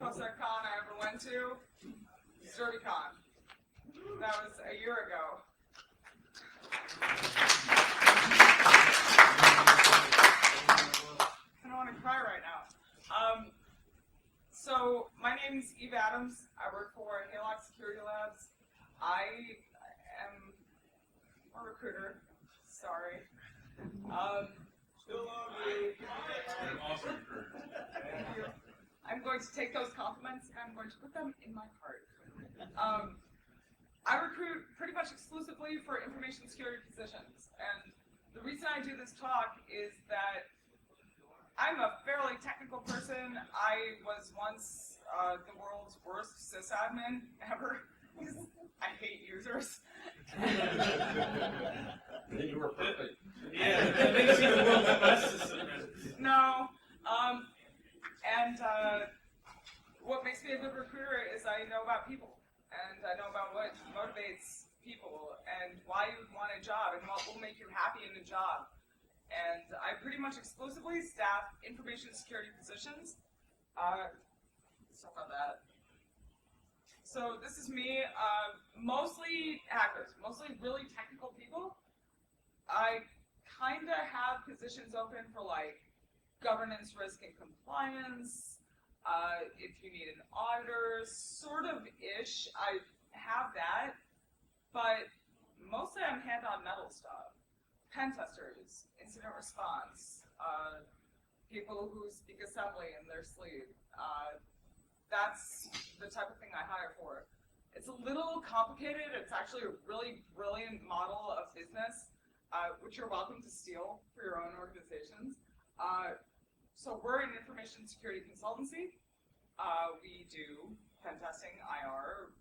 Most con I ever went to is DerbyCon. That was a year ago. I don't want to cry right now. So my name's Eve Adams. I work for Hyatt Security Labs. I am a recruiter. Sorry. Still love you. Awesome recruiter. Thank you. I'm going to take those compliments and I'm going to put them in my heart. I recruit pretty much exclusively for information security positions, and the reason I do this talk is that I'm a fairly technical person. I was once the world's worst sysadmin ever. I hate users. You were perfect. Yeah, that makes you the world's best sysadmin. No. What makes me a good recruiter is I know about people, and I know about what motivates people, and why you would want a job, and what will make you happy in a job. And I pretty much exclusively staff information security positions. Stuff like that. So this is me, mostly hackers, mostly really technical people. I kind of have positions open for like governance, risk, and compliance. If you need an auditor, sort of ish, I have that. But mostly I'm hand-on metal stuff. Pen testers, incident response, people who speak assembly in their sleep. That's the type of thing I hire for. It's a little complicated. It's actually a really brilliant model of business, which you're welcome to steal for your own organizations. So we're an information security consultancy. We do pen testing, IR,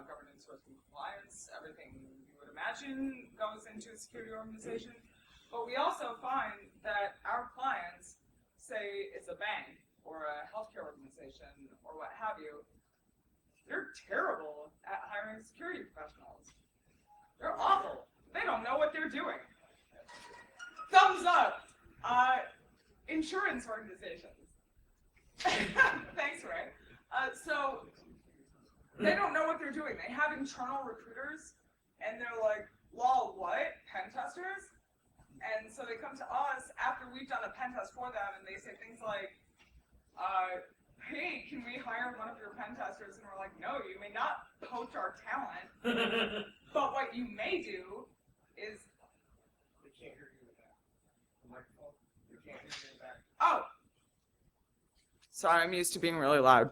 governance, risk, and compliance, everything you would imagine goes into a security organization. But we also find that our clients, say it's a bank or a healthcare organization or what have you, they're terrible at hiring security professionals. They're awful. They don't know what they're doing. Thumbs up. Insurance organizations. Thanks, Ray. So they don't know what they're doing. They have internal recruiters, and they're like, lol, what? Pen testers? And so they come to us after we've done a pen test for them, and they say things like, hey, can we hire one of your pen testers? And we're like, no, you may not poach our talent, but what you may do is... They can't hear you with that. The microphone, they can't hear you with that. Oh. Sorry, I'm used to being really loud.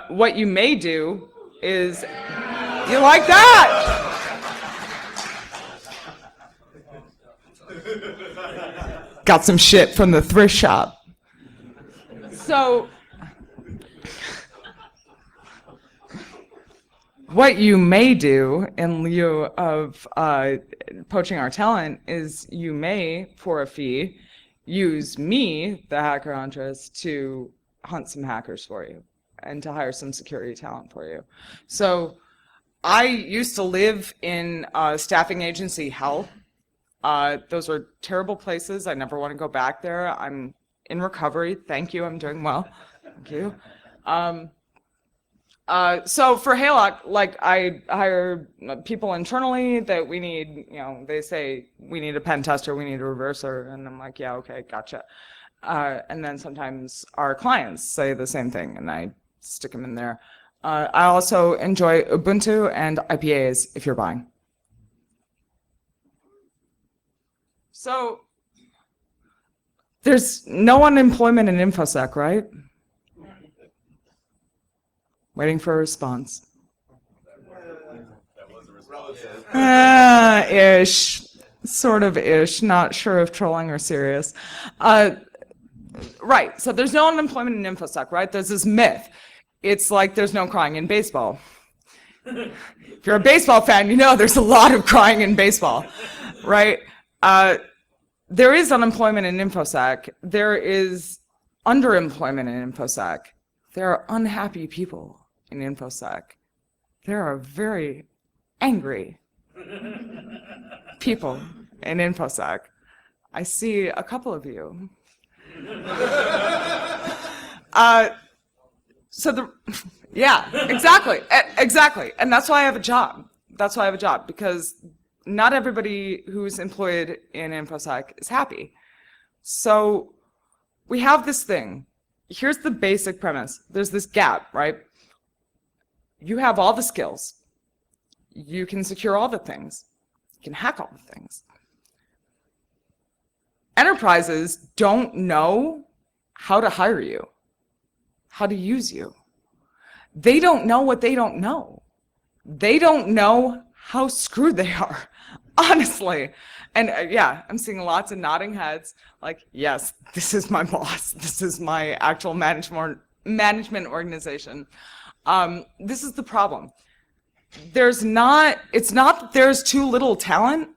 What you may do is... You like that? Got some shit from the thrift shop. So, what you may do in lieu of poaching our talent is you may, for a fee, use me, the hacker huntress, to hunt some hackers for you and to hire some security talent for you. So I used to live in staffing agency hell. Those are terrible places. I never want to go back there. I'm in recovery. Thank you. I'm doing well. Thank you. So for Haylock, like I hire people internally that we need, they say we need a pen tester, we need a reverser, and I'm like, yeah, okay, gotcha. And then sometimes our clients say the same thing, and I stick them in there. I also enjoy Ubuntu and IPAs if you're buying. So there's no unemployment in InfoSec, right? Waiting for a response. That was a response. Ish. Sort of ish. Not sure if trolling or serious. Right. So there's no unemployment in InfoSec, right? There's this myth. It's like there's no crying in baseball. If you're a baseball fan, you know there's a lot of crying in baseball, right? There is unemployment in InfoSec. There is underemployment in InfoSec. There are unhappy people in InfoSec. There are very angry people in InfoSec. I see a couple of you. Yeah, exactly, exactly. And that's why I have a job. That's why I have a job, because not everybody who's employed in InfoSec is happy. So we have this thing. Here's the basic premise. There's this gap, right? You have all the skills. You can secure all the things. You can hack all the things. Enterprises don't know how to hire you, how to use you. They don't know what they don't know. They don't know how screwed they are, honestly. And yeah, I'm seeing lots of nodding heads, like, yes, this is my boss. This is my actual management organization. This is the problem. It's not that there's too little talent.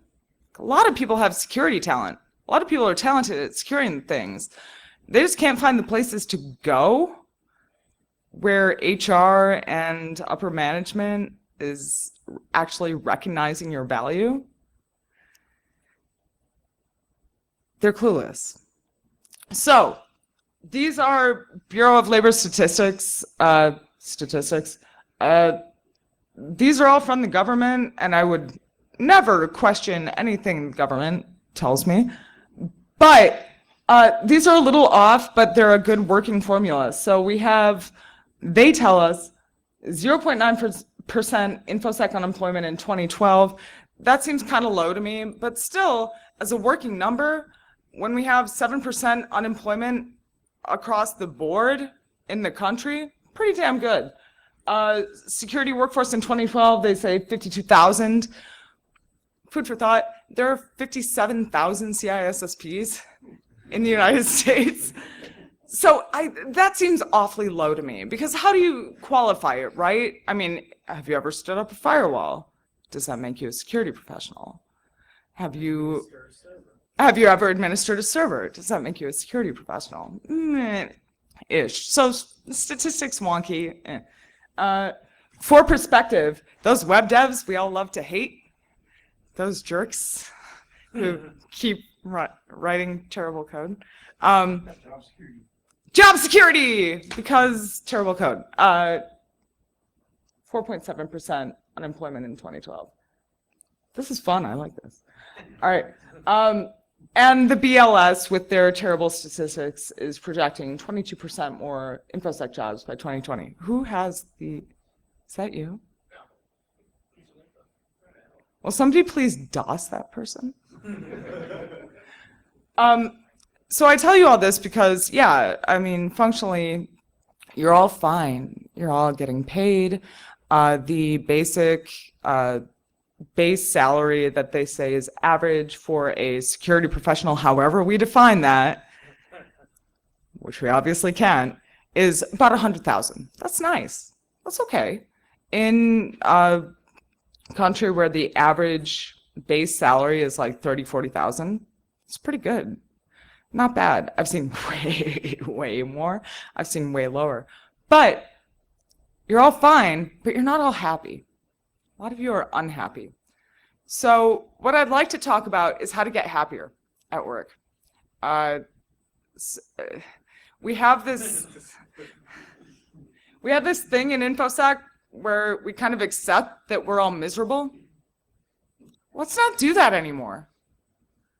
A lot of people have security talent. A lot of people are talented at securing things. They just can't find the places to go where HR and upper management is actually recognizing your value. They're clueless. So these are Bureau of Labor Statistics. These are all from the government, and I would never question anything the government tells me. But these are a little off, but they're a good working formula. So they tell us 0.9% InfoSec unemployment in 2012. That seems kind of low to me, but still, as a working number, when we have 7% unemployment across the board in the country, pretty damn good. Security workforce in 2012, they say 52,000. Food for thought, there are 57,000 CISSPs in the United States. So that seems awfully low to me, because how do you qualify it, right? I mean, have you ever stood up a firewall? Does that make you a security professional? Have you ever administered a server? Does that make you a security professional? Ish. So statistics wonky. For perspective, those web devs we all love to hate, those jerks who keep writing terrible code. Job security, because terrible code. 4.7% unemployment in 2012. This is fun, I like this. All right. And the BLS, with their terrible statistics, is projecting 22% more InfoSec jobs by 2020. Who has is that you? Will somebody please DOS that person? So I tell you all this because, yeah, I mean, functionally, you're all fine. You're all getting paid. The basic base salary that they say is average for a security professional, however we define that, which we obviously can't, is about 100,000. That's nice. That's okay. In a country where the average base salary is like 30, 40,000, it's pretty good. Not bad. I've seen way more. I've seen way lower. But you're all fine, but you're not all happy. A lot of you are unhappy. So what I'd like to talk about is how to get happier at work. We have this thing in InfoSec where we kind of accept that we're all miserable. Let's not do that anymore.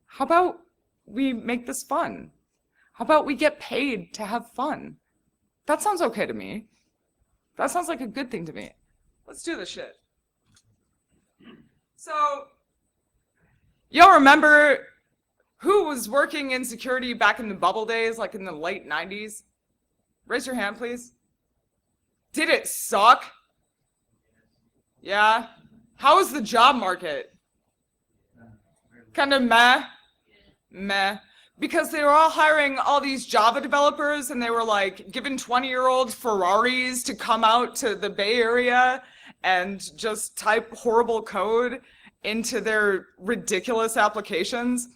How about we make this fun? How about we get paid to have fun? That sounds okay to me. That sounds like a good thing to me. Let's do this shit. So, y'all remember who was working in security back in the bubble days, like in the late 90s? Raise your hand, please. Did it suck? Yeah? How was the job market? Kind of meh? Meh. Because they were all hiring all these Java developers, and they were like giving 20-year-olds Ferraris to come out to the Bay Area and just type horrible code into their ridiculous applications.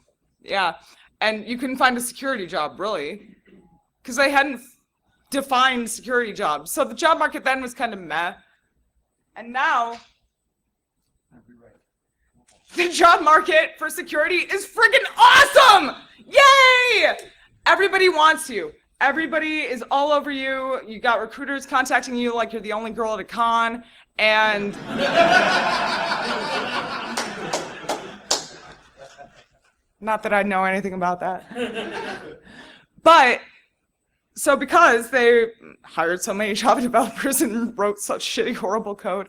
Yeah. And you couldn't find a security job, really, because they hadn't defined security jobs. So the job market then was kind of meh. And now the job market for security is freaking awesome! Yay! Everybody wants you. everybody is all over you. You got recruiters contacting you like you're the only girl at a con, and not that I know anything about that. But so because they hired so many Java developers and wrote such shitty, horrible code,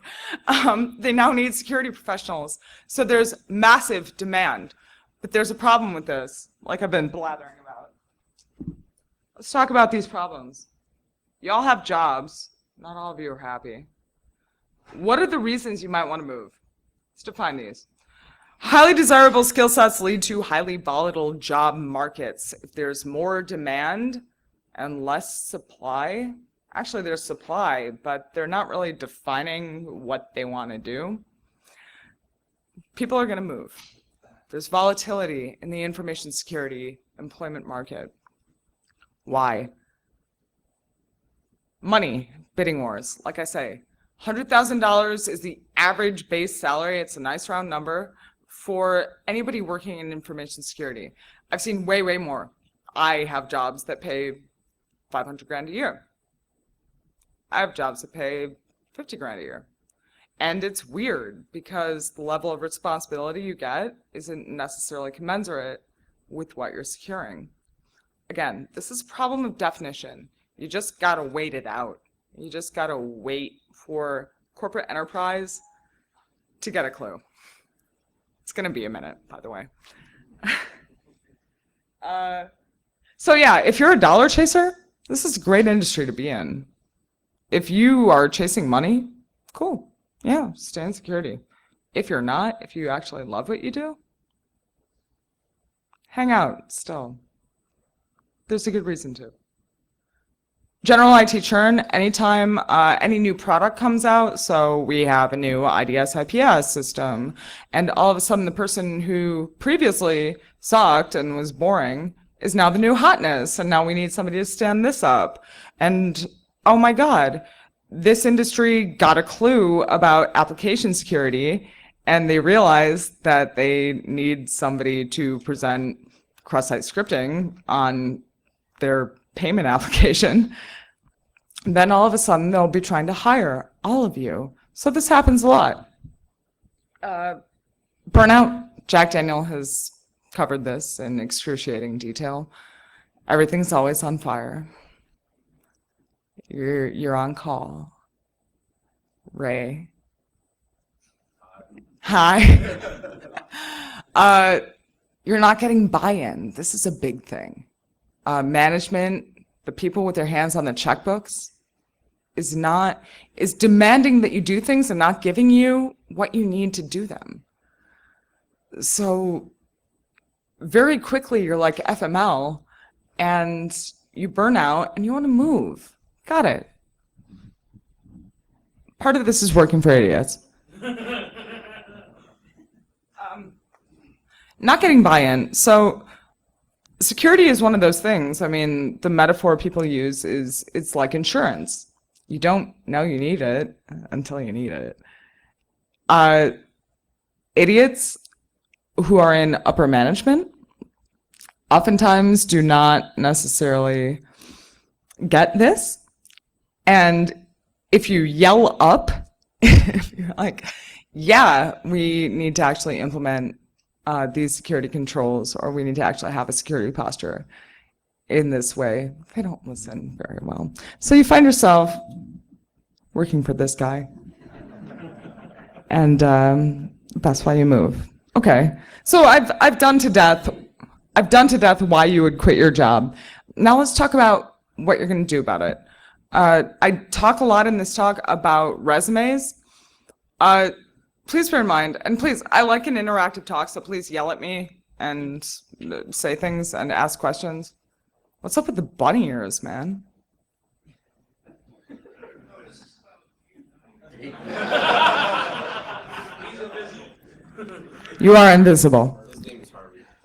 they now need security professionals. So there's massive demand. But there's a problem with this, like I've been blathering about. Let's talk about these problems. You all have jobs. Not all of you are happy. What are the reasons you might want to move? Let's define these. Highly desirable skill sets lead to highly volatile job markets. If there's more demand and less supply, actually there's supply, but they're not really defining what they want to do, people are going to move. There's volatility in the information security employment market. Why? Money, bidding wars. Like I say, $100,000 is the average base salary. It's a nice round number for anybody working in information security. I've seen way, way more. I have jobs that pay 500 grand a year. I have jobs that pay 50 grand a year. And it's weird because the level of responsibility you get isn't necessarily commensurate with what you're securing. Again, this is a problem of definition. You just gotta wait it out. You just gotta wait for corporate enterprise to get a clue. It's gonna be a minute, by the way. So yeah, if you're a dollar chaser, this is a great industry to be in. If you are chasing money, cool. Yeah, stay in security. If you're not, if you actually love what you do, hang out still. There's a good reason to. General IT churn, anytime any new product comes out, so we have a new IDS IPS system, and all of a sudden the person who previously sucked and was boring is now the new hotness, and now we need somebody to stand this up. And oh my God, this industry got a clue about application security, and they realized that they need somebody to present cross-site scripting on their payment application. Then all of a sudden they'll be trying to hire all of you. So this happens a lot. Burnout, Jack Daniel has covered this in excruciating detail. Everything's always on fire. You're on call. Ray. Hi. You're not getting buy-in. This is a big thing. Management, the people with their hands on the checkbooks, is demanding that you do things and not giving you what you need to do them. So very quickly you're like FML and you burn out and you want to move. Got it. Part of this is working for idiots. Not getting buy-in. So security is one of those things. I mean, the metaphor people use is it's like insurance. You don't know you need it until you need it. Idiots who are in upper management oftentimes do not necessarily get this. And if you yell up, if you're like, yeah, we need to actually implement these security controls, or we need to actually have a security posture in this way, they don't listen very well. So you find yourself working for this guy. And that's why you move. Okay, so I've done to death why you would quit your job. Now let's talk about what you're gonna do about it. I talk a lot in this talk about resumes. Please bear in mind, and please, I like an interactive talk, so please yell at me and say things and ask questions. What's up with the bunny ears, man? You are invisible.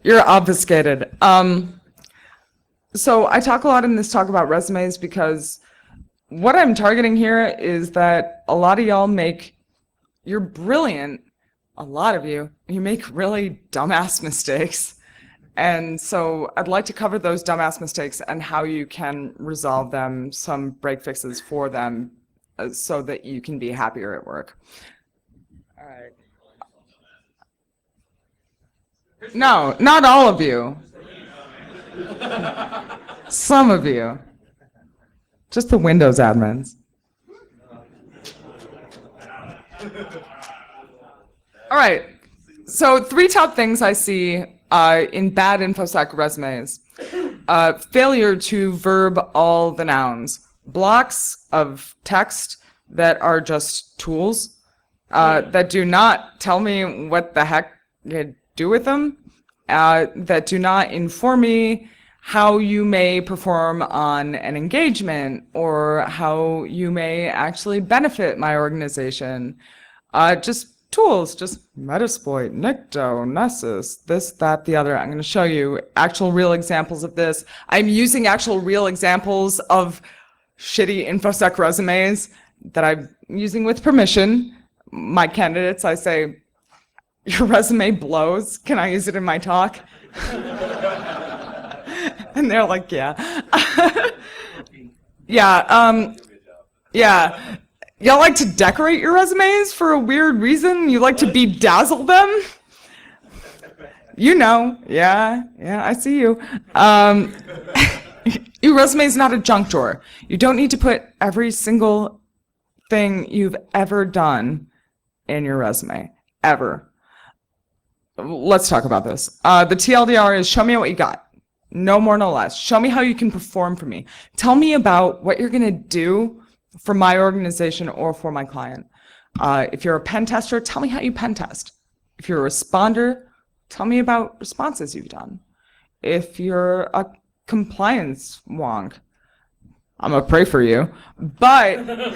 You're obfuscated. So I talk a lot in this talk about resumes because what I'm targeting here is that a lot of y'all you're brilliant, a lot of you, and you make really dumbass mistakes. And so I'd like to cover those dumbass mistakes and how you can resolve them, some break fixes for them, so that you can be happier at work. All right. No, not all of you. Some of you. Just the Windows admins. All right. So 3 top things I see in bad InfoSec resumes. Failure to verb all the nouns. Blocks of text that are just tools that do not tell me what the heck to do with them, that do not inform me how you may perform on an engagement or how you may actually benefit my organization. Just tools, just Metasploit, Nikto, Nessus, this, that, the other. I'm going to show you actual real examples of this. I'm using actual real examples of shitty InfoSec resumes that I'm using with permission. My candidates, I say, your resume blows. Can I use it in my talk? And they're like, yeah. Yeah, yeah. Y'all like to decorate your resumes for a weird reason? You like to bedazzle them? You know, yeah, I see you. Your resume is not a junk drawer. You don't need to put every single thing you've ever done in your resume, ever. Let's talk about this. The TLDR is show me what you got. No more, no less. Show me how you can perform for me. Tell me about what you're going to do for my organization or for my client. If you're a pen tester, tell me how you pen test. If you're a responder, tell me about responses you've done. If you're a compliance wonk, I'm going to pray for you. But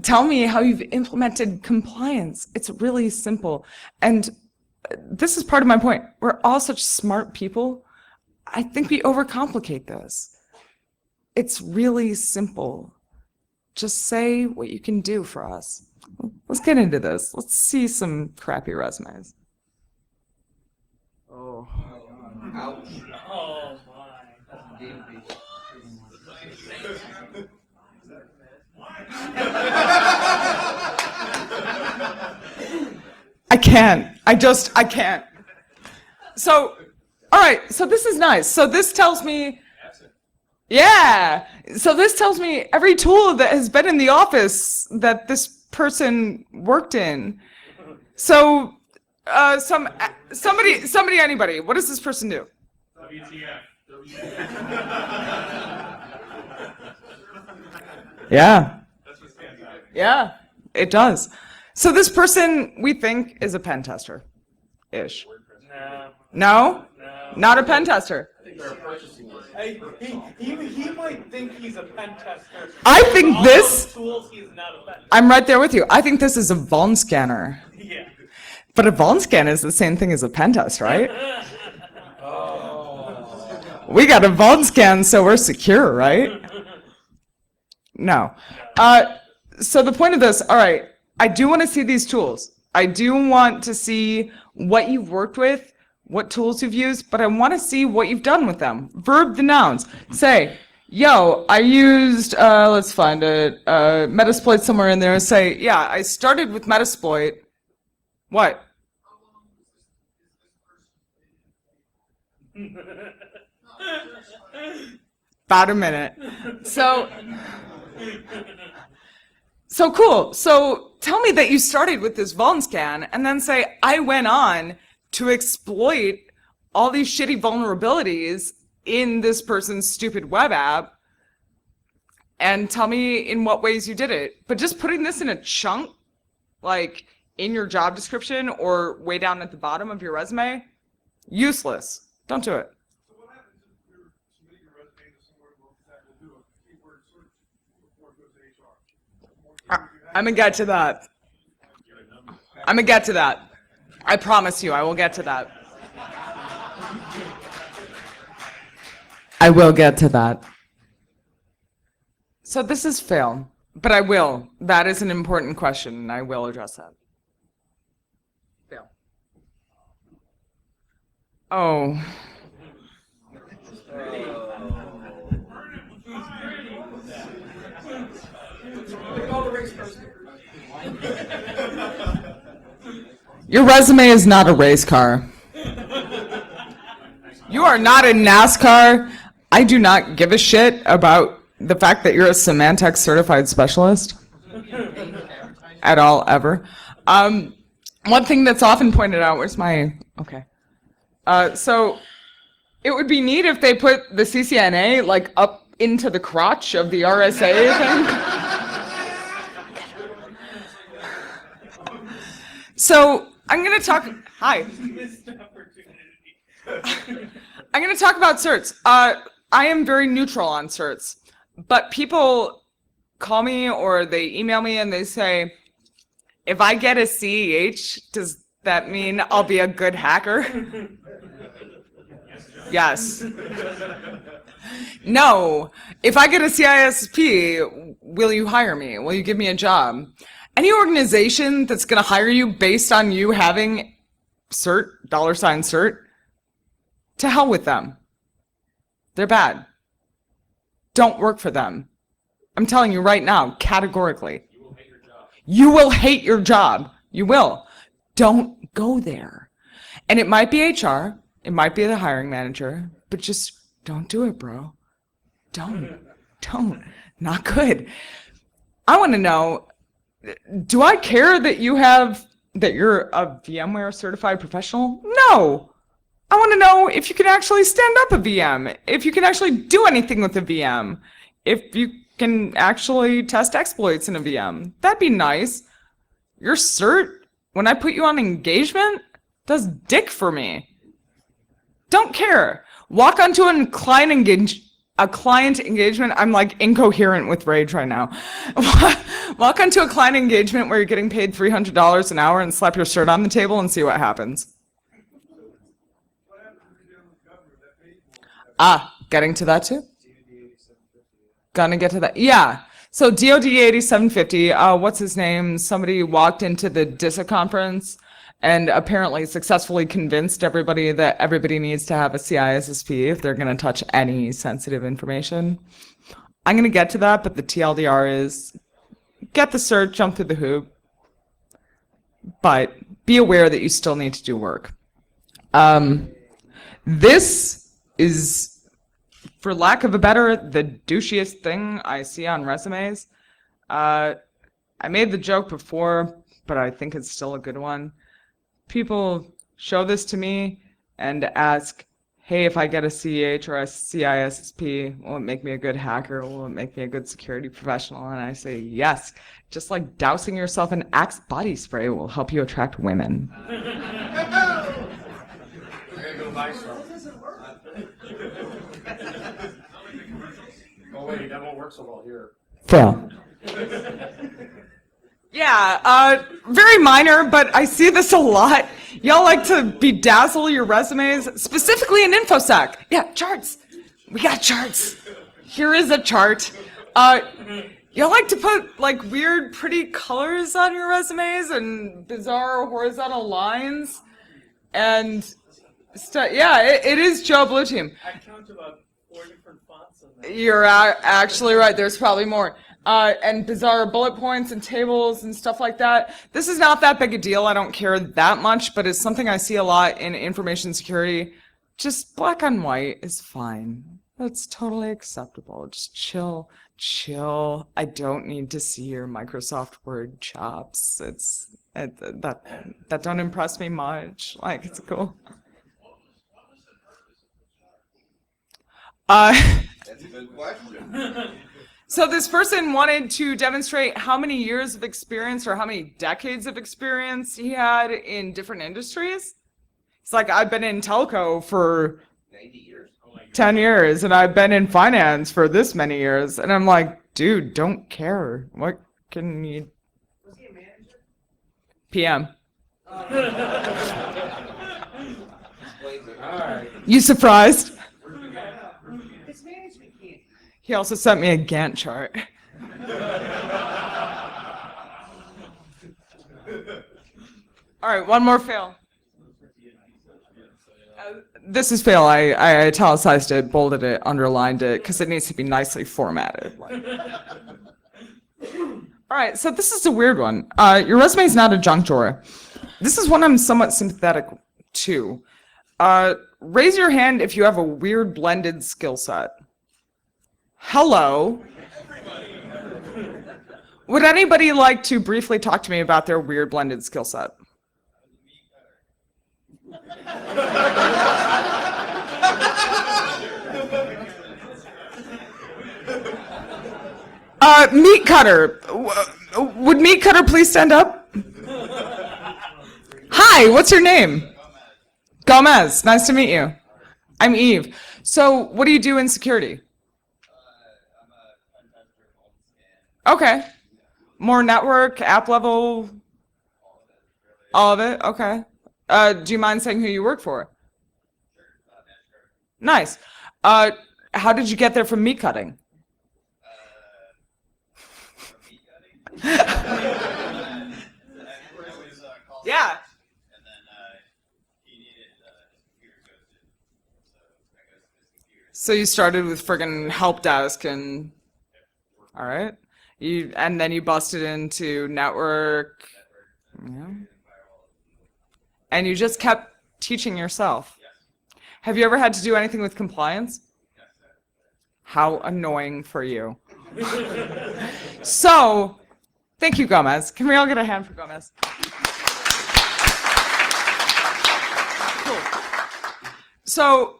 tell me how you've implemented compliance. It's really simple. And this is part of my point. We're all such smart people. I think we overcomplicate this. It's really simple. Just say what you can do for us. Let's get into this. Let's see some crappy resumes. Oh. Ouch. Oh my. I can't. I can't. So, all right. So this is nice. So this tells me, yeah. So this tells me every tool that has been in the office that this person worked in. So, somebody, anybody. What does this person do? WTF. Yeah. That's what stands out. Yeah, it does. So this person we think is a pen tester, ish. No. No, No. not a pen tester. I think they're purchasing this. Hey, he might think he's a pen tester. I think All this. those tools, he's not a pen tester. I'm right there with you. I think this is a vuln scanner. Yeah. But a vuln scan is the same thing as a pen test, right? We got a vuln scan, so we're secure, right? No. So the point of this, all right, I do want to see these tools. I do want to see what you've worked with, what tools you've used, but I want to see what you've done with them. Verb the nouns. Say, yo, I used, let's find it, Metasploit somewhere in there. Say, yeah, I started with Metasploit. What? About a minute. So cool. So tell me that you started with this vuln scan and then say, I went on to exploit all these shitty vulnerabilities in this person's stupid web app, and tell me in what ways you did it. But just putting this in a chunk, like in your job description or way down at the bottom of your resume, useless. Don't do it. So what happens if you're submitting your resume to somewhere that will do a keyword search before it goes to HR? I'm gonna get to that. I'm gonna get to that. I promise you, I will get to that. I will get to that. So this is fail, but I will. That is an important question, and I will address that. Fail. Oh. Your resume is not a race car. You are not in NASCAR. I do not give a shit about the fact that you're a Symantec certified specialist at all, ever. One thing that's often pointed out, okay. So it would be neat if they put the CCNA like up into the crotch of the RSA thing. So I'm going to talk, hi. I'm going to talk about certs. I am very neutral on certs, but people call me or they email me and they say, if I get a CEH, does that mean I'll be a good hacker? Yes. No. If I get a CISSP, will you hire me? Will you give me a job? Any organization that's going to hire you based on you having cert, $cert, to hell with them. They're bad. Don't work for them. I'm telling you right now, categorically. You will hate your job. You will hate your job. You will. Don't go there. And it might be HR, it might be the hiring manager, but just don't do it, bro. Don't. Not good. I want to know, do I care that you're a VMware certified professional? No. I want to know if you can actually stand up a VM, if you can actually do anything with a VM, if you can actually test exploits in a VM. That'd be nice. Your cert, when I put you on engagement, does dick for me. Don't care. Walk onto a client engagement. I'm like incoherent with rage right now. Walk onto a client engagement where you're getting paid $300 an hour and slap your cert on the table and see what happens. Getting to that too? Gonna get to that. Yeah. So DoD 8750, what's his name? Somebody walked into the DISA conference and apparently successfully convinced everybody that everybody needs to have a CISSP if they're going to touch any sensitive information. I'm going to get to that, but the TLDR is get the cert, jump through the hoop, but be aware that you still need to do work. This is, for lack of a better, the douchiest thing I see on resumes. I made the joke before, but I think it's still a good one. People show this to me and ask, hey, if I get a CEH or a CISSP, will it make me a good hacker? Will it make me a good security professional? And I say, yes. Just like dousing yourself in Axe body spray will help you attract women. We're gonna go buy some. Oh wait, that won't work so well here. Fail. Yeah, very minor, but I see this a lot. Y'all like to bedazzle your resumes, specifically in InfoSec. Yeah, charts. We got charts. Here is a chart. Y'all like to put like weird, pretty colors on your resumes and bizarre horizontal lines and stuff. Yeah, it is Joe Blue Team. I count about 4 different fonts on that. You're actually right. There's probably more. And bizarre bullet points and tables and stuff like that. This is not that big a deal. I don't care that much, but it's something I see a lot in information security. Just black on white is fine. That's totally acceptable. Just chill. I don't need to see your Microsoft Word chops. That don't impress me much. Like, it's cool. That's a good question. So this person wanted to demonstrate how many years of experience or how many decades of experience he had in different industries. It's like, I've been in telco for 90 years. 10 years, and I've been in finance for this many years. And I'm like, dude, don't care. What can you... Was he a manager? PM. Alright. You surprised? It's management key. He also sent me a Gantt chart. All right, one more fail. This is fail. I italicized it, bolded it, underlined it, because it needs to be nicely formatted. All right, so this is a weird one. Your resume is not a junk drawer. This is one I'm somewhat sympathetic to. Raise your hand if you have a weird blended skill set. Hello. Would anybody like to briefly talk to me about their weird blended skill set? Meat cutter. Would meat cutter please stand up? Hi, what's your name? Gomez. Nice to meet you. I'm Eve. So, what do you do in security? I'm a pen tester, Okay. More network, app level, all of it? Okay. Do you mind saying who you work for? Nice. How did you get there from meat cutting? Yeah. And then he needed his computer ghosted, so I ghosted his computer. So you started with friggin' help desk and, all right. And then you busted into network. Yeah. And you just kept teaching yourself. Yes. Have you ever had to do anything with compliance? Yes, sir. How annoying for you. So, thank you, Gomez. Can we all get a hand for Gomez? Cool. So,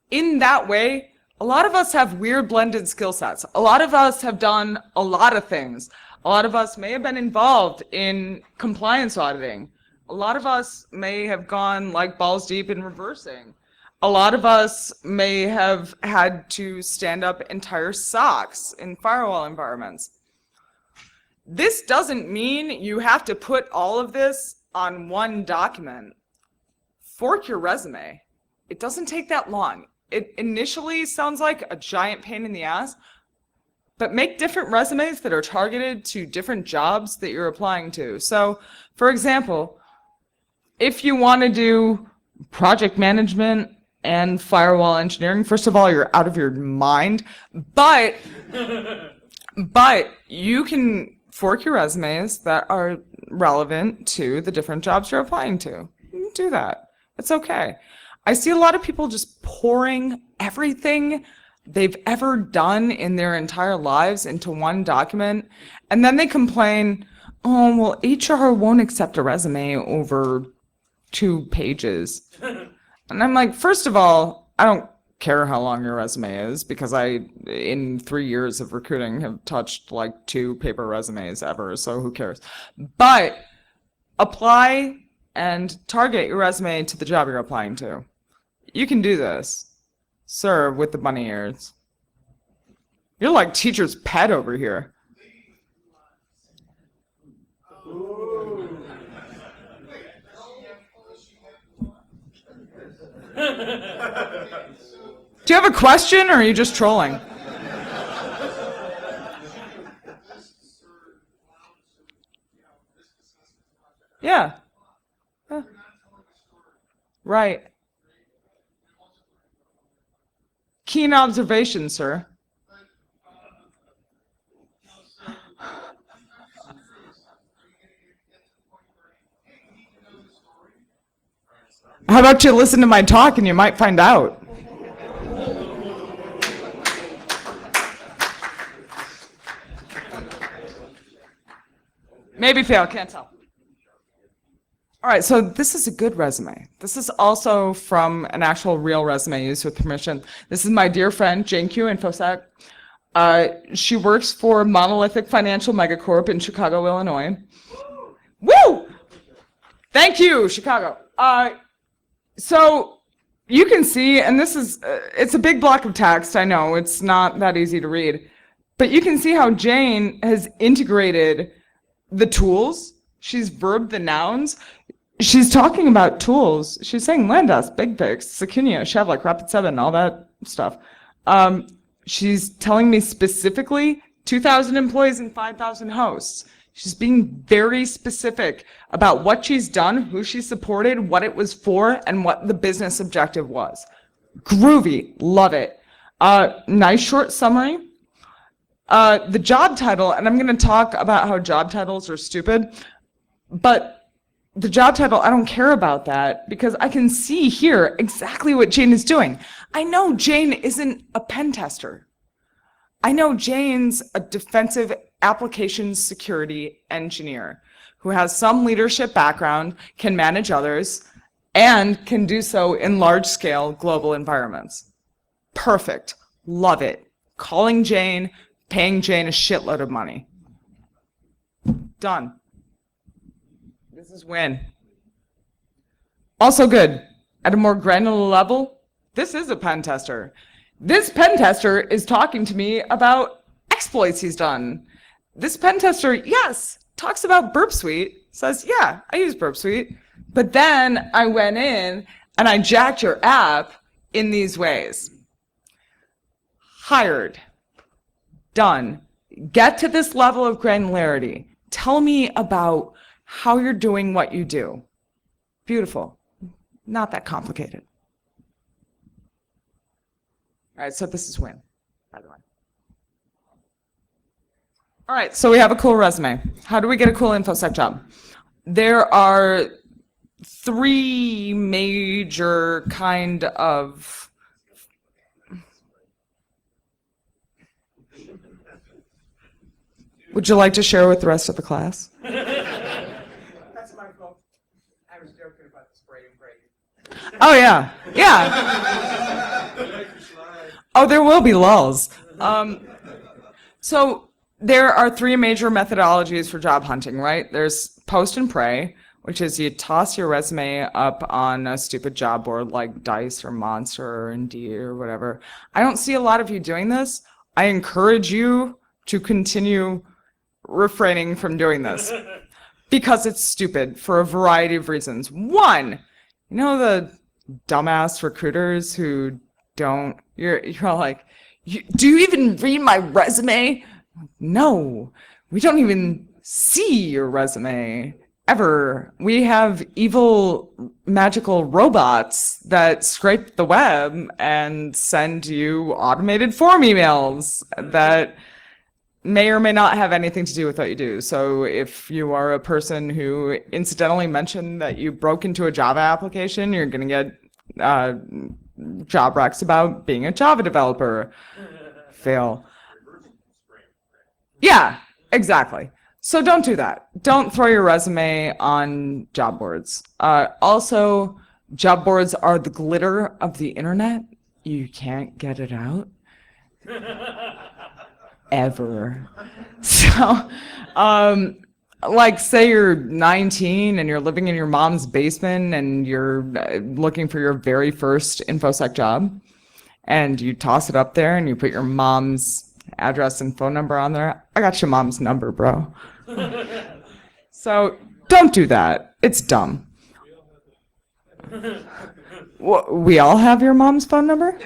in that way, a lot of us have weird blended skill sets. A lot of us have done a lot of things. A lot of us may have been involved in compliance auditing. A lot of us may have gone like balls deep in reversing. A lot of us may have had to stand up entire SOCs in firewall environments. This doesn't mean you have to put all of this on one document. Fork your resume. It doesn't take that long. It initially sounds like a giant pain in the ass, but make different resumes that are targeted to different jobs that you're applying to. So, for example, if you want to do project management and firewall engineering, first of all, you're out of your mind, but you can fork your resumes that are relevant to the different jobs you're applying to. You can do that. It's okay. I see a lot of people just pouring everything they've ever done in their entire lives into one document, and then they complain, oh, well, HR won't accept a resume over 2 pages. And I'm like, first of all, I don't care how long your resume is, because I, in 3 years of recruiting, have touched like 2 paper resumes ever, so who cares? But apply and target your resume to the job you're applying to. You can do this. Sir, with the bunny ears. You're like teacher's pet over here. Do you have a question, or are you just trolling? Yeah. Yeah. Right. Keen observation, sir. How about you listen to my talk and you might find out? Maybe fail, can't tell. All right, so this is a good resume. This is also from an actual real resume used with permission. This is my dear friend, Jane Q, InfoSec. She works for Monolithic Financial Megacorp in Chicago, Illinois. Woo! Thank you, Chicago. So you can see, and this is, it's a big block of text, I know, it's not that easy to read, but you can see how Jane has integrated the tools. She's verbed the nouns. She's talking about tools. She's saying Landas, BigFix, Secunia, Shavlik, Rapid7, all that stuff. She's telling me specifically 2,000 employees and 5,000 hosts. She's being very specific about what she's done, who she supported, what it was for, and what the business objective was. Groovy. Love it. Nice short summary. The job title, and I'm going to talk about how job titles are stupid, but the job title, I don't care about that because I can see here exactly what Jane is doing. I know Jane isn't a pen tester. I know Jane's a defensive applications security engineer who has some leadership background, can manage others, and can do so in large-scale global environments. Perfect. Love it. Calling Jane, paying Jane a shitload of money. Done. This is win. Also good. At a more granular level, this is a pen tester. This pen tester is talking to me about exploits he's done. This pen tester, yes, talks about Burp Suite, says, yeah, I use Burp Suite. But then I went in and I jacked your app in these ways. Hired. Done. Get to this level of granularity. Tell me about how you're doing what you do. Beautiful. Not that complicated. All right, so this is win, by the way. All right, so we have a cool resume. How do we get a cool InfoSec job? There are three major kind of... Would you like to share with the rest of the class? That's my fault. I was joking about the spray and pray. Oh, yeah. Yeah. Oh, there will be lulls. So there are three major methodologies for job hunting, right? There's post and pray, which is you toss your resume up on a stupid job board like Dice or Monster or Indeed or whatever. I don't see a lot of you doing this. I encourage you to continue refraining from doing this because it's stupid for a variety of reasons. One, you know the dumbass recruiters who don't, you're like, do you even read my resume? No, we don't even see your resume ever. We have evil magical robots that scrape the web and send you automated form emails that may or may not have anything to do with what you do. So if you are a person who incidentally mentioned that you broke into a Java application, you're going to get job recs about being a Java developer. Fail. Yeah, exactly. So don't do that. Don't throw your resume on job boards. Also, job boards are the glitter of the internet. You can't get it out. Ever. So, like say you're 19 and you're living in your mom's basement and you're looking for your very first InfoSec job and you toss it up there and you put your mom's address and phone number on there. I got your mom's number, bro. So don't do that. It's dumb. We all have your mom's phone number?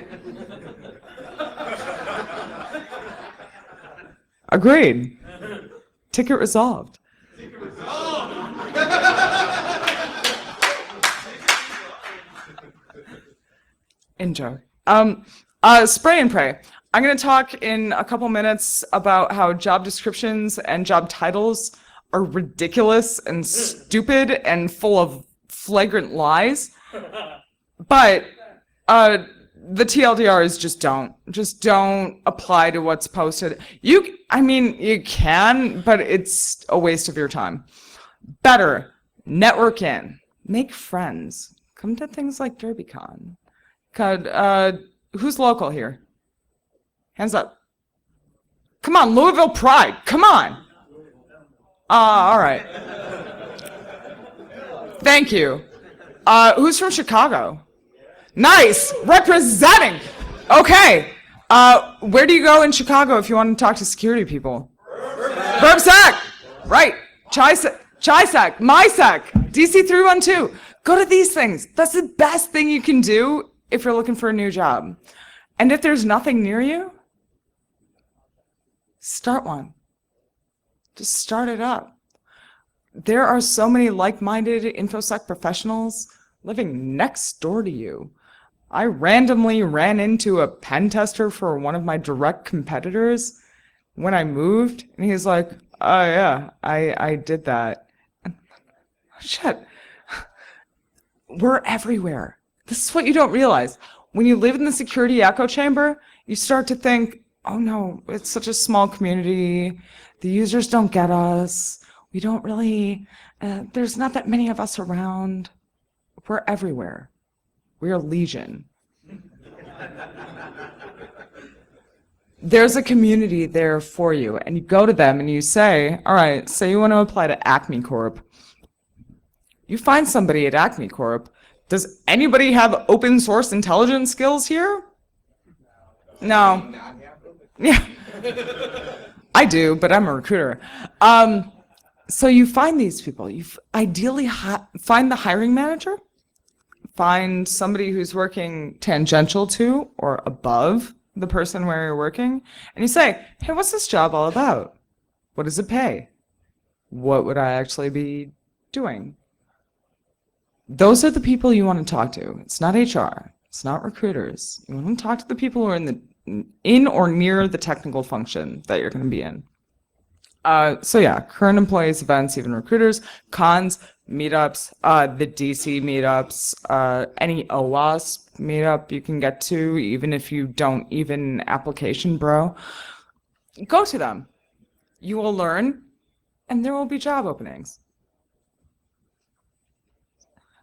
Agreed. Ticket resolved. Enjoy. Spray and pray. I'm going to talk in a couple minutes about how job descriptions and job titles are ridiculous and stupid and full of flagrant lies. But the TLDR is just don't apply to what's posted. You can, but it's a waste of your time. Better, network in, make friends, come to things like DerbyCon. Who's local here? Hands up. Come on, Louisville Pride, come on. All right. Thank you. Who's from Chicago? Nice, representing. Okay, where do you go in Chicago if you want to talk to security people? BurbSec, right? ChiSec, MySec, DC 312. Go to these things. That's the best thing you can do if you're looking for a new job. And if there's nothing near you, start one. Just start it up. there are so many like-minded InfoSec professionals living next door to you. I randomly ran into a pen tester for one of my direct competitors when I moved, and he's like, oh yeah, I did that. And, shit. We're everywhere. This is what you don't realize. When you live in the security echo chamber, you start to think, oh no, it's such a small community. The users don't get us. We don't really, there's not that many of us around. We're everywhere. We are legion. There's a community there for you, and you go to them and you say, all right, say you want to apply to Acme Corp. You find somebody at Acme Corp. Does anybody have open source intelligence skills here? No. Yeah. I do, but I'm a recruiter. So you find these people. You ideally find the hiring manager, find somebody who's working tangential to or above the person where you're working, and you say, hey, what's this job all about? What does it pay? What would I actually be doing? Those are the people you want to talk to. It's not HR. It's not recruiters. You want to talk to the people who are in or near the technical function that you're going to be in. So yeah, current employees, events, even recruiters, cons, meetups, the DC meetups, any OWASP meetup you can get to, even if you don't even application bro. Go to them. You will learn, and there will be job openings.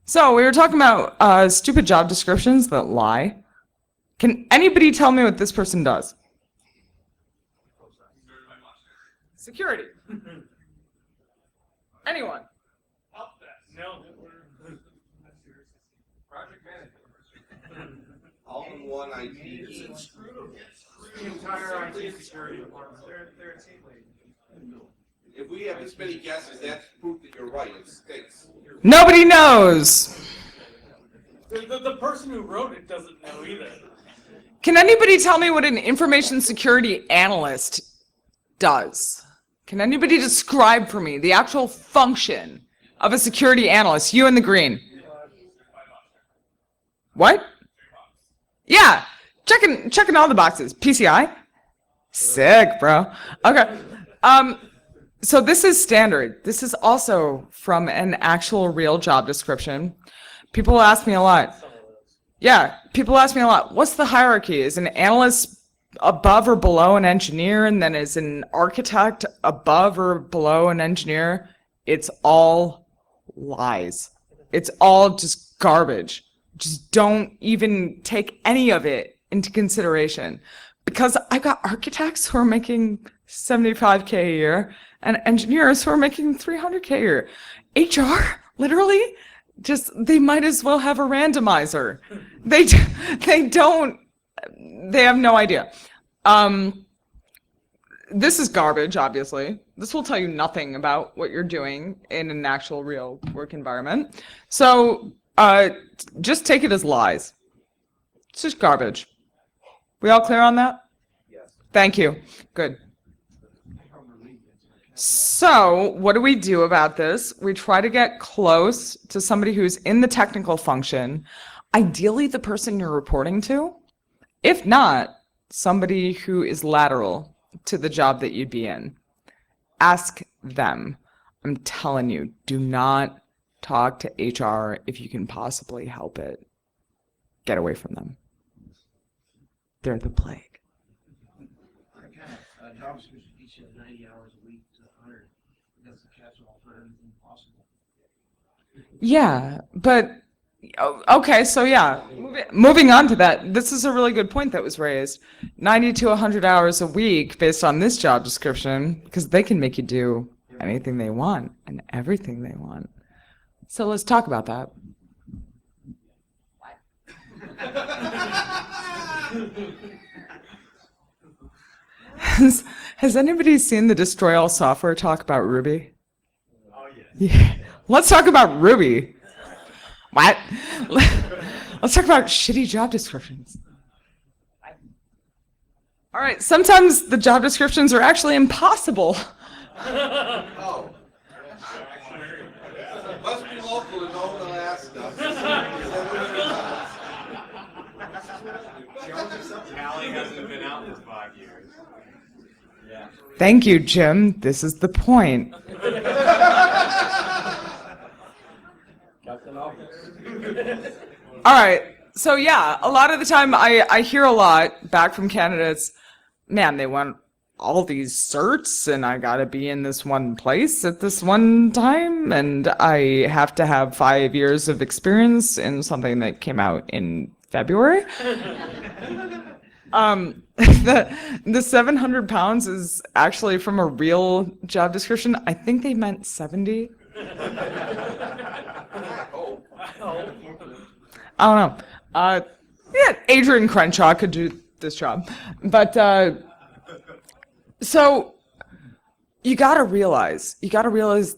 So we were talking about stupid job descriptions that lie. Can anybody tell me what this person does? Security. Anyone? Help desk. No. Project manager. All-in-one IT. The entire IT security department. They're a team lead. If we have this many guesses, that's proof that you're right. It stinks. Nobody knows. The person who wrote it doesn't know either. Can anybody tell me what an information security analyst does? Can anybody describe for me the actual function of a security analyst? You in the green. What? Yeah, checking all the boxes. PCI? Sick, bro. Okay. So this is standard. This is also from an actual real job description. People ask me a lot. Yeah, people ask me a lot. What's the hierarchy? Is an analyst above or below an engineer, and then is an architect above or below an engineer? It's all lies. It's all just garbage. Just don't even take any of it into consideration. Because I got architects who are making $75K a year and engineers who are making $300K a year. HR, literally, just, they might as well have a randomizer. They have no idea. This is garbage, obviously. This will tell you nothing about what you're doing in an actual real work environment. So just take it as lies. It's just garbage. We all clear on that? Yes. Thank you. Good. So what do we do about this? We try to get close to somebody who's in the technical function, ideally the person you're reporting to. If not, somebody who is lateral to the job that you'd be in. Ask them. I'm telling you, do not talk to HR if you can possibly help it. Get away from them. They're the plague. Job description teaches you 90 hours a week to 100. That's the catch all for everything possible. Yeah, but okay, so yeah, moving on to that, this is a really good point that was raised. 90 to 100 hours a week based on this job description, because they can make you do anything they want and everything they want. So let's talk about that. Has anybody seen the Destroy All Software talk about Ruby? Oh, yeah. Yeah. Let's talk about Ruby. What? Let's talk about shitty job descriptions. All right, sometimes the job descriptions are actually impossible. Oh. to Lanoa, Alaska. 700 pounds. Callie hasn't been out for 5 years. Yeah. Thank you, Jim. This is the point. Captain Office. All right. So yeah, a lot of the time I hear a lot back from candidates, man, they want all these certs and I gotta be in this one place at this one time and I have to have 5 years of experience in something that came out in February. The 700 pounds is actually from a real job description. I think they meant 70. I don't know. Yeah, Adrian Crenshaw could do this job. But, so you gotta realize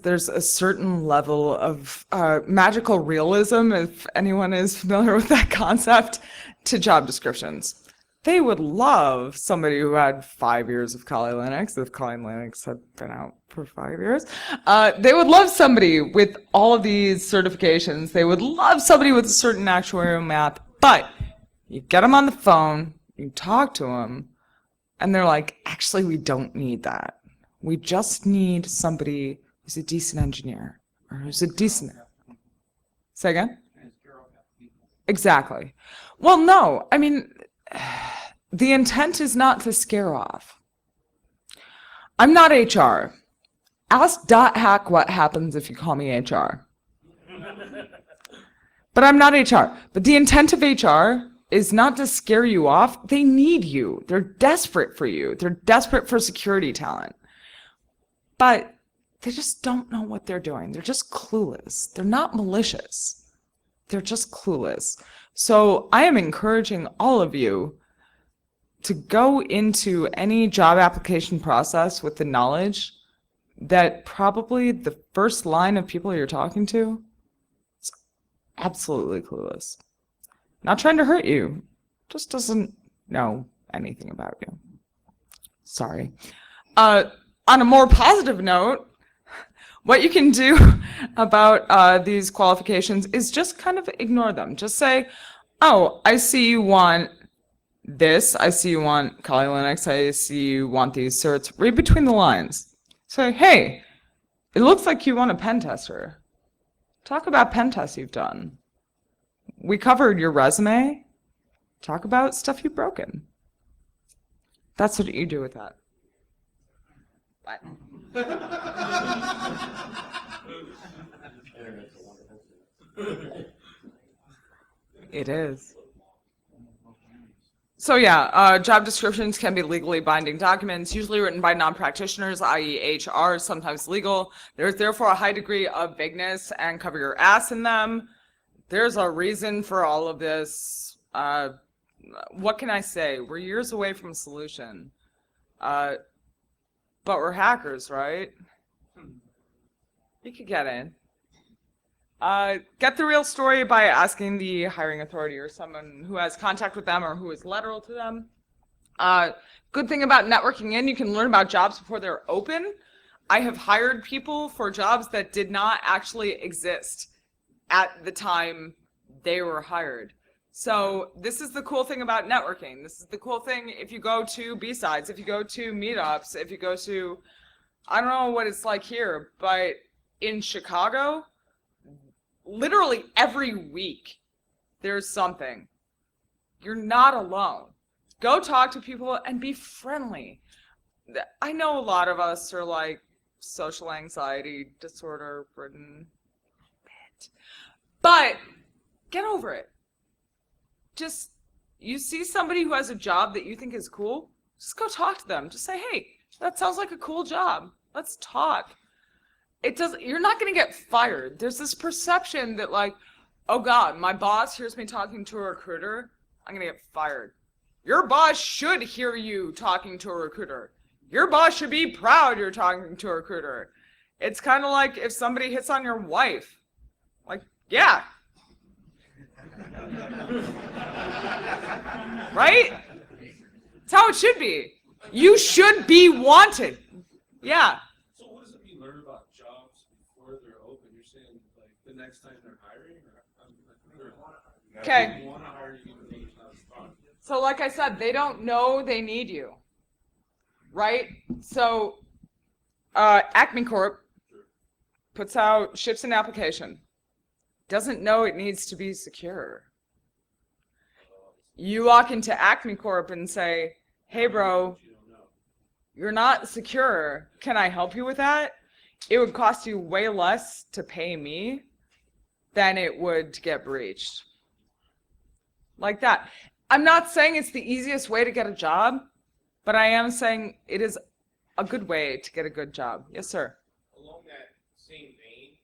there's a certain level of magical realism, if anyone is familiar with that concept, to job descriptions. They would love somebody who had 5 years of Kali Linux, if Kali Linux had been out for 5 years. They would love somebody with all of these certifications. They would love somebody with a certain actuarial math. But you get them on the phone, you talk to them, and they're like, actually, we don't need that. We just need somebody who's a decent engineer or who's a decent. Say again? Exactly. Well, no, I mean, the intent is not to scare off. I'm not HR. Ask .hack what happens if you call me HR. But I'm not HR. But the intent of HR is not to scare you off. They need you. They're desperate for you. They're desperate for security talent. But they just don't know what they're doing. They're just clueless. They're not malicious. They're just clueless. So I am encouraging all of you to go into any job application process with the knowledge that probably the first line of people you're talking to is absolutely clueless. Not trying to hurt you, just doesn't know anything about you. Sorry. On a more positive note, what you can do about these qualifications is just kind of ignore them. Just say, oh, I see you want this. I see you want Kali Linux. I see you want these certs. Read between the lines. Say, hey, it looks like you want a pen tester. Talk about pen tests you've done. We covered your resume. Talk about stuff you've broken. That's what you do with that. Bye. It is. So yeah, job descriptions can be legally binding documents, usually written by non-practitioners, i.e. HR, sometimes legal. There's therefore a high degree of vagueness and cover your ass in them. There's a reason for all of this. What can I say? We're years away from a solution. But we're hackers, right? You could get in. Get the real story by asking the hiring authority or someone who has contact with them or who is lateral to them. Good thing about networking in, you can learn about jobs before they're open. I have hired people for jobs that did not actually exist at the time they were hired. So this is the cool thing about networking. This is the cool thing if you go to B-sides, if you go to meetups, if you go to, I don't know what it's like here, but in Chicago, literally every week there's something. You're not alone. Go talk to people and be friendly. I know a lot of us are like social anxiety disorder ridden, but get over it. Just, you see somebody who has a job that you think is cool, just go talk to them. Just say, hey, that sounds like a cool job. Let's talk. You're not going to get fired. There's this perception that like, oh God, my boss hears me talking to a recruiter, I'm going to get fired. Your boss should hear you talking to a recruiter. Your boss should be proud you're talking to a recruiter. It's kind of like if somebody hits on your wife. Like, yeah. Right? It's how it should be. You should be wanted. Yeah. So what does it mean learn about jobs before they're open? You're saying like the next time they're hiring? Okay. They want to hire you, even though it's not a spot. So like I said, they don't know they need you, right? So Acme Corp ships an application, doesn't know it needs to be secure. You walk into Acme Corp and say, hey bro, you're not secure. Can I help you with that? It would cost you way less to pay me than it would to get breached. Like that. I'm not saying it's the easiest way to get a job, but I am saying it is a good way to get a good job. Yes, sir. Along that same vein,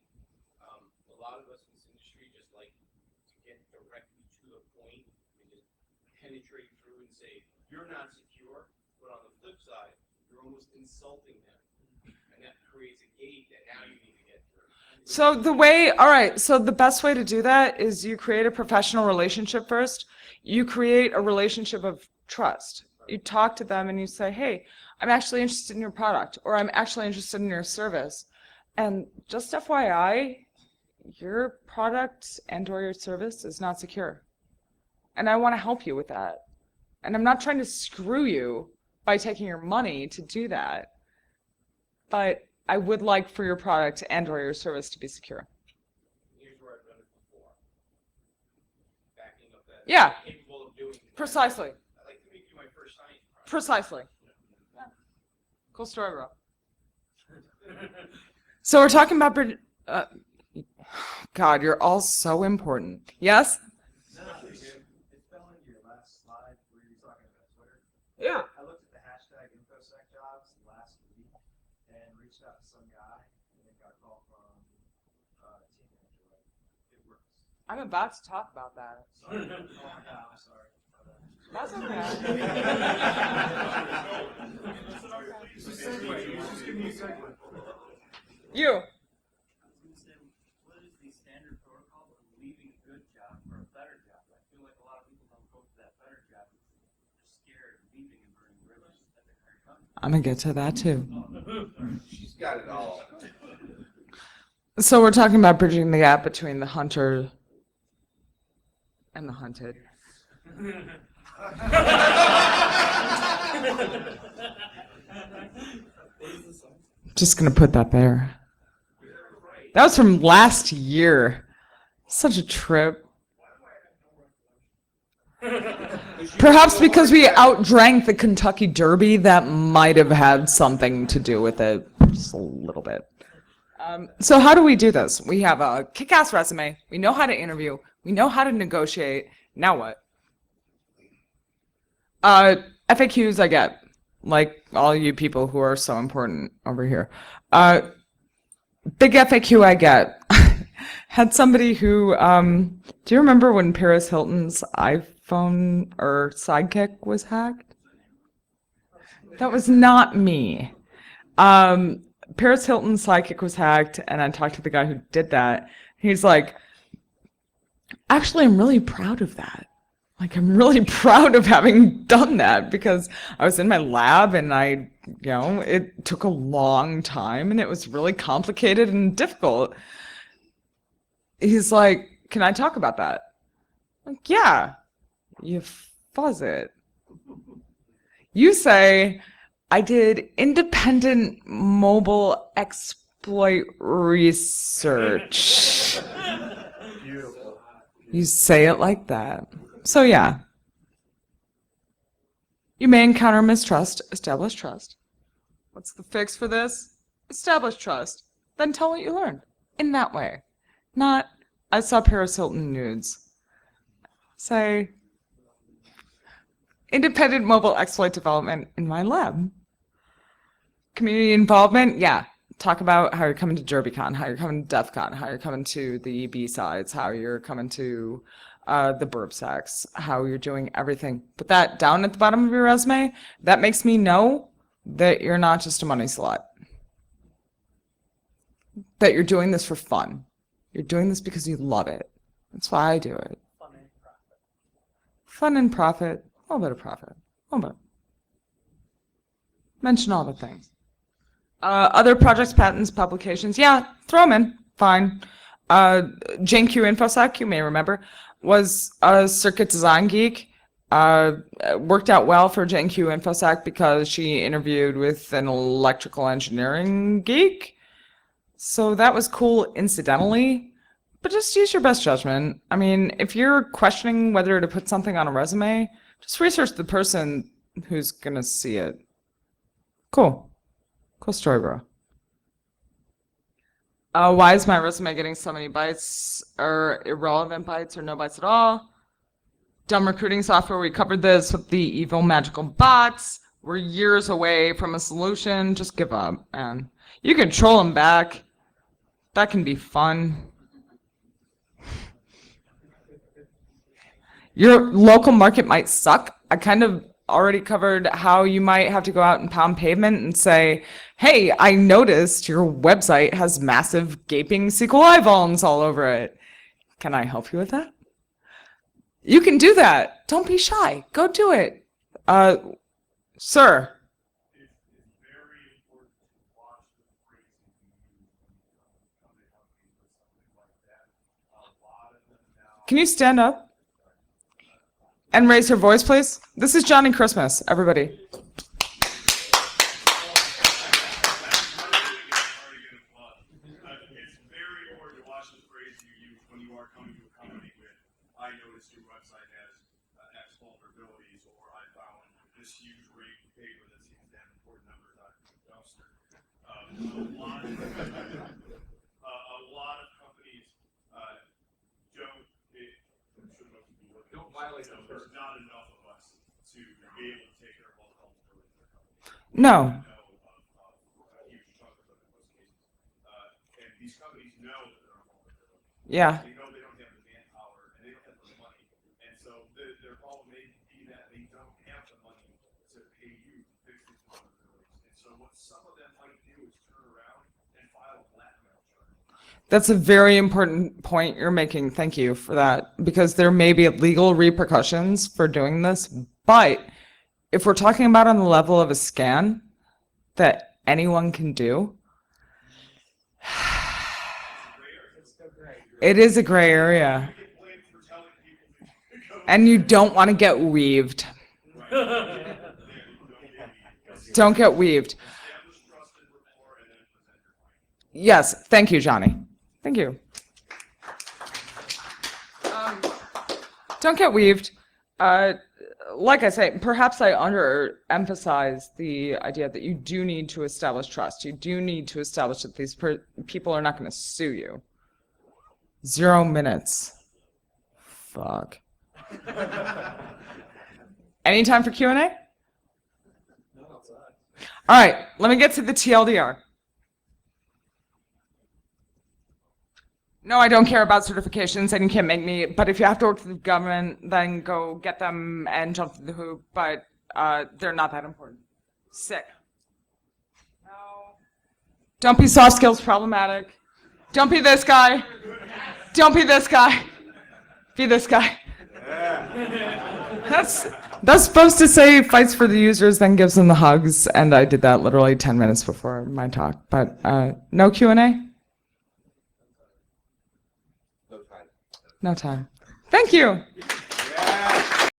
a lot of us in this industry just like to get directly to the point and just penetrate through and say, you're not secure, but on the flip side, you're almost insulting them. And that creates a gate that now you need to get through. So the best way to do that is you create a professional relationship first. You create a relationship of trust. You talk to them and you say, hey, I'm actually interested in your product, or I'm actually interested in your service. And just FYI, your product and or your service is not secure. And I want to help you with that. And I'm not trying to screw you by taking your money to do that. But I would like for your product and or your service to be secure. Here's where I've done it before. Backing up that. Yeah. Capable of doing. Precisely. I'd like to make you my first science project. Precisely. Yeah. Cool story, bro. So we're talking about God, you're all so important. Yes? It fell into your last slide where you were talking about Twitter. Yeah. I looked at the hashtag InfoSec jobs last week and reached out to some guy and then got a call from a team manager. Like, it works. I'm about to talk about that. Sorry. Oh my God, I'm sorry. That's okay. You. I was going to say, what is the standard protocol of leaving a good job for a better job? I feel like a lot of people don't go for that better job. They're scared of leaving and burning bridges at their current company. I'm going to get to that too. She's got it all. So we're talking about bridging the gap between the hunter and the hunted. Just going to put that there. That was from last year. Such a trip. Perhaps because we outdrank the Kentucky Derby, that might have had something to do with it, just a little bit. So how do we do this? We have a kick-ass resume. We know how to interview. We know how to negotiate. Now what? FAQs I get, like all you people who are so important over here. Big FAQ I get. Had somebody who, do you remember when Paris Hilton's iPhone or Sidekick was hacked? That was not me. Paris Hilton's Sidekick was hacked, and I talked to the guy who did that. He's like, actually, I'm really proud of that. Like, I'm really proud of having done that because I was in my lab and it took a long time and it was really complicated and difficult. He's like, can I talk about that? I'm like, yeah, you fuzz it. You say, I did independent mobile exploit research. You say it like that. So yeah, you may encounter mistrust. Establish trust. What's the fix for this? Establish trust. Then tell what you learned in that way. Not, I saw Paris Hilton nudes. Say, independent mobile exploit development in my lab. Community involvement, yeah. Talk about how you're coming to DerbyCon, how you're coming to DEFCON, how you're coming to the B-sides, how you're coming to the burp sacks, how you're doing everything. Put that down at the bottom of your resume. That makes me know that you're not just a money slut. That you're doing this for fun. You're doing this because you love it. That's why I do it. Fun and profit. Fun and profit. A little bit of profit. A little bit. Mention all the things. Other projects, patents, publications. Yeah, throw them in. Fine. Jane Q InfoSec, you may remember, was a circuit design geek. Worked out well for Jane Q InfoSec because she interviewed with an electrical engineering geek. So that was cool incidentally, but just use your best judgment. I mean, if you're questioning whether to put something on a resume, just research the person who's gonna see it. Cool. Cool story, bro. Why is my resume getting so many bites, or irrelevant bites, or no bites at all? Dumb recruiting software, we covered this with the evil magical bots. We're years away from a solution. Just give up, man. You can troll them back. That can be fun. Your local market might suck. I kind of already covered how you might have to go out and pound pavement and say, hey, I noticed your website has massive gaping SQLi volumes all over it. Can I help you with that? You can do that. Don't be shy. Go do it. Sir. It's very important to watch the phrasing you use when you come to companies with something like that. A lot of them now. Can you stand up and raise your voice, please? This is Johnny Christmas, everybody. It's very important to watch the phrase you use when you are coming to a company with, I noticed your website has X vulnerabilities, or I found this huge rate of paper that seems to have important numbers on the dumpster. A lot of companies don't violate them. There's not enough of us to be able to take care of all the vulnerabilities in their company. No. And these companies know that there are vulnerabilities. Yeah. They know they don't have the manpower and they don't have the money. And so their problem may be that they don't have the money to pay you to fix these vulnerabilities. And so what some of them might do is turn around and file a blackmail charge. That's a very important point you're making. Thank you for that. Because there may be legal repercussions for doing this. But if we're talking about on the level of a scan that anyone can do, it is a gray area. And you don't want to get weaved. Don't get weaved. Yes, thank you, Johnny. Thank you. Don't get weaved. Like I say, perhaps I underemphasize the idea that you do need to establish trust. You do need to establish that these people are not going to sue you. 0 minutes. Fuck. Any time for Q&A? All right, let me get to the TLDR. No, I don't care about certifications, and you can't make me, but if you have to work for the government, then go get them and jump through the hoop, but they're not that important. Sick. No. Don't be soft skills problematic. Don't be this guy. Don't be this guy. Be this guy. That's supposed to say fights for the users, then gives them the hugs, and I did that literally 10 minutes before my talk, but no Q&A? No time. Thank you.